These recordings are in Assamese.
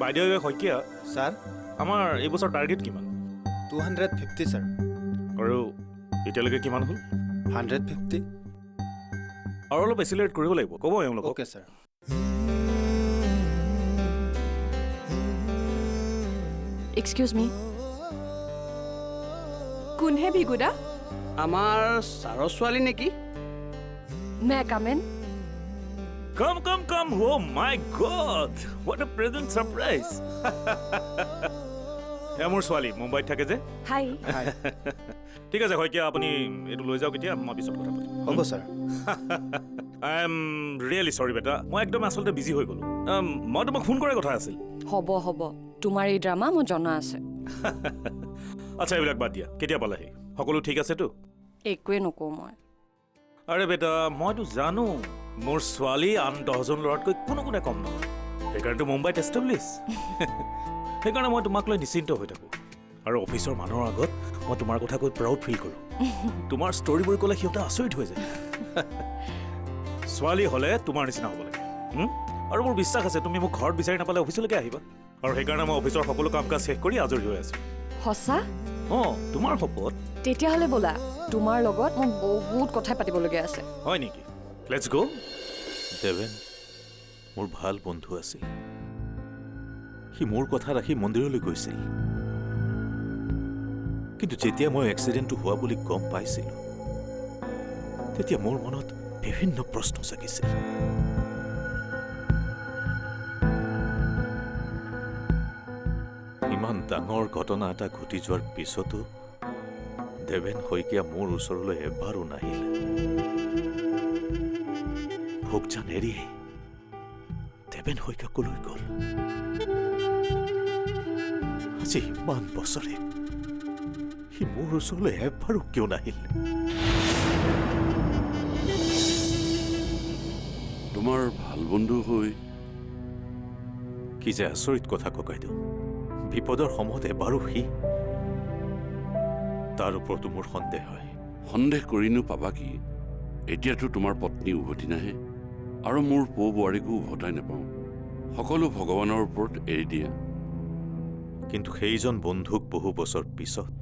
বাইদেউ শইকীয়া স্যাৰ আমাৰ এই বছৰ টাৰ্গেট কিমান 250 স্যাৰ আৰু এতিয়ালৈকে কিমান হ'ল 150 আৰু অলপ এচিলেৰেট কৰিব লাগিব ক'ব এওঁলোকক ওকে স্যাৰ এক্সকিউজ মি কোনহে ভিগুদা আমাৰ ছাৰৰ ছোৱালী নেকি মে come in come come come oh' my God what a present surprise এয়া মোৰ ছোৱালী মুম্বাইত থাকে যে হাই হাই ঠিক আছে শইকীয়া আপুনি এইটো লৈ যাওক এতিয়া মই পিছত কথা পাতিম হ'ব স্যার আই এম ৰিয়েলি চৰি বেটা মই একদম আচলতে বিজি হৈ গ'লোঁ মই তোমাক ফোন কৰাৰ কথা আছিল হ'ব হ'ব তোমাৰ এই ড্ৰামা মই জনা আছে আচ্ছা এইবিলাক বাদ দিয়া কেতিয়া পালাহি সকলো ঠিক আছেতো একোৱে নকওঁ মই আৰে বেটা মইতো জানো মোৰ ছোৱালী আন 10জন ল'ৰাতকৈ কোনো কোনে কম নহয় সেইকাৰণেতো মুম্বাইত এষ্টাব্লিছ সেইকাৰণে মই তোমাক লৈ নিশ্চিন্ত হৈ থাকোঁ আৰু অফিচৰ মানুহৰ আগত মই তোমাৰ কথা কৈ প্ৰাউড ফিল কৰোঁ তোমাৰ ষ্টৰিবোৰ ক'লে সিহঁতে আচৰিত হৈ যায় ছোৱালী হ'লে তোমাৰ নিচিনা হ'ব লাগে আৰু মোৰ বিশ্বাস আছে তুমি মোক ঘৰত বিচাৰি নাপালে অফিচলৈকে আহিবা আৰু সেইকাৰণে মই অফিচৰ সকলো কাম কাজ শেষ কৰি আজৰি হৈ আছোঁ সঁচা অঁ তোমাৰ শপত তেতিয়াহ'লে ব'লা তোমাৰ লগত মই বহুত কথাই পাতিবলগীয়া আছে হয় নেকি লেটছ গ' দেৱেন মোৰ ভাল বন্ধু আছিল সি মোৰ কথা ৰাখি মন্দিৰলৈ গৈছিল কিন্তু যেতিয়া মই এক্সিডেণ্টটো হোৱা বুলি গম পাইছিলোঁ তেতিয়া মোৰ মনত বিভিন্ন প্ৰশ্ন জাগিছিল ইমান ডাঙৰ ঘটনা এটা ঘটি যোৱাৰ পিছতো দেৱেন শইকীয়া মোৰ ওচৰলৈ এবাৰো নাহিল ভোগজান এৰি দেৱেন শইকীয়া কলৈ গ'ল আজি ইমান বছৰে সি মোৰ ওচৰলৈ এবাৰো কিয় নাহিল তোমাৰ ভাল বন্ধু হৈ কি যে আচৰিত কথা ককাইদেউ বিপদৰ সময়ত এবাৰো সি তাৰ ওপৰতো মোৰ সন্দেহ হয় সন্দেহ কৰিনো পাবা কি এতিয়াতো তোমাৰ পত্নী উভতি নাহে আৰু মোৰ পৌ বোৱাৰীকো উভতাই নাপাওঁ সকলো ভগৱানৰ ওপৰত এৰি দিয়া কিন্তু সেইজন বন্ধুক বহু বছৰ পিছত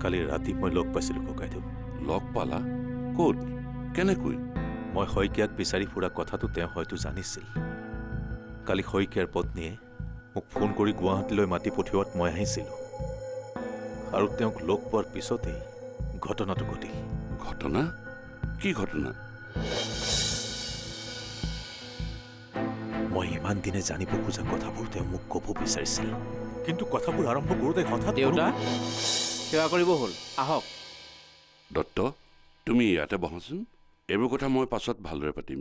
কালি ৰাতি মই লগ পাইছিলোঁ ককাইদেউ লগ পালা ক'ত কেনেকৈ মই শইকীয়াক বিচাৰি ফুৰা কথাটো তেওঁ হয়তো জানিছিল কালি শইকীয়াৰ পত্নীয়ে মোক ফোন কৰি গুৱাহাটীলৈ মাতি পঠিওৱাত মই আহিছিলোঁ আৰু তেওঁক লগ পোৱাৰ পিছতেই ঘটনাটো ঘটিল ঘটনা কি ঘটনা মই ইমান দিনে জানিব খোজা কথাবোৰ তেওঁ মোক ক'ব বিচাৰিছিল কিন্তু কথাবোৰ আৰম্ভ কৰোঁতে হঠাৎ দেউতা সেৱা কৰিব হ'ল আহক দত্ত তুমি ইয়াতে বহাচোন এইবোৰ কথা মই পাছত ভালদৰে পাতিম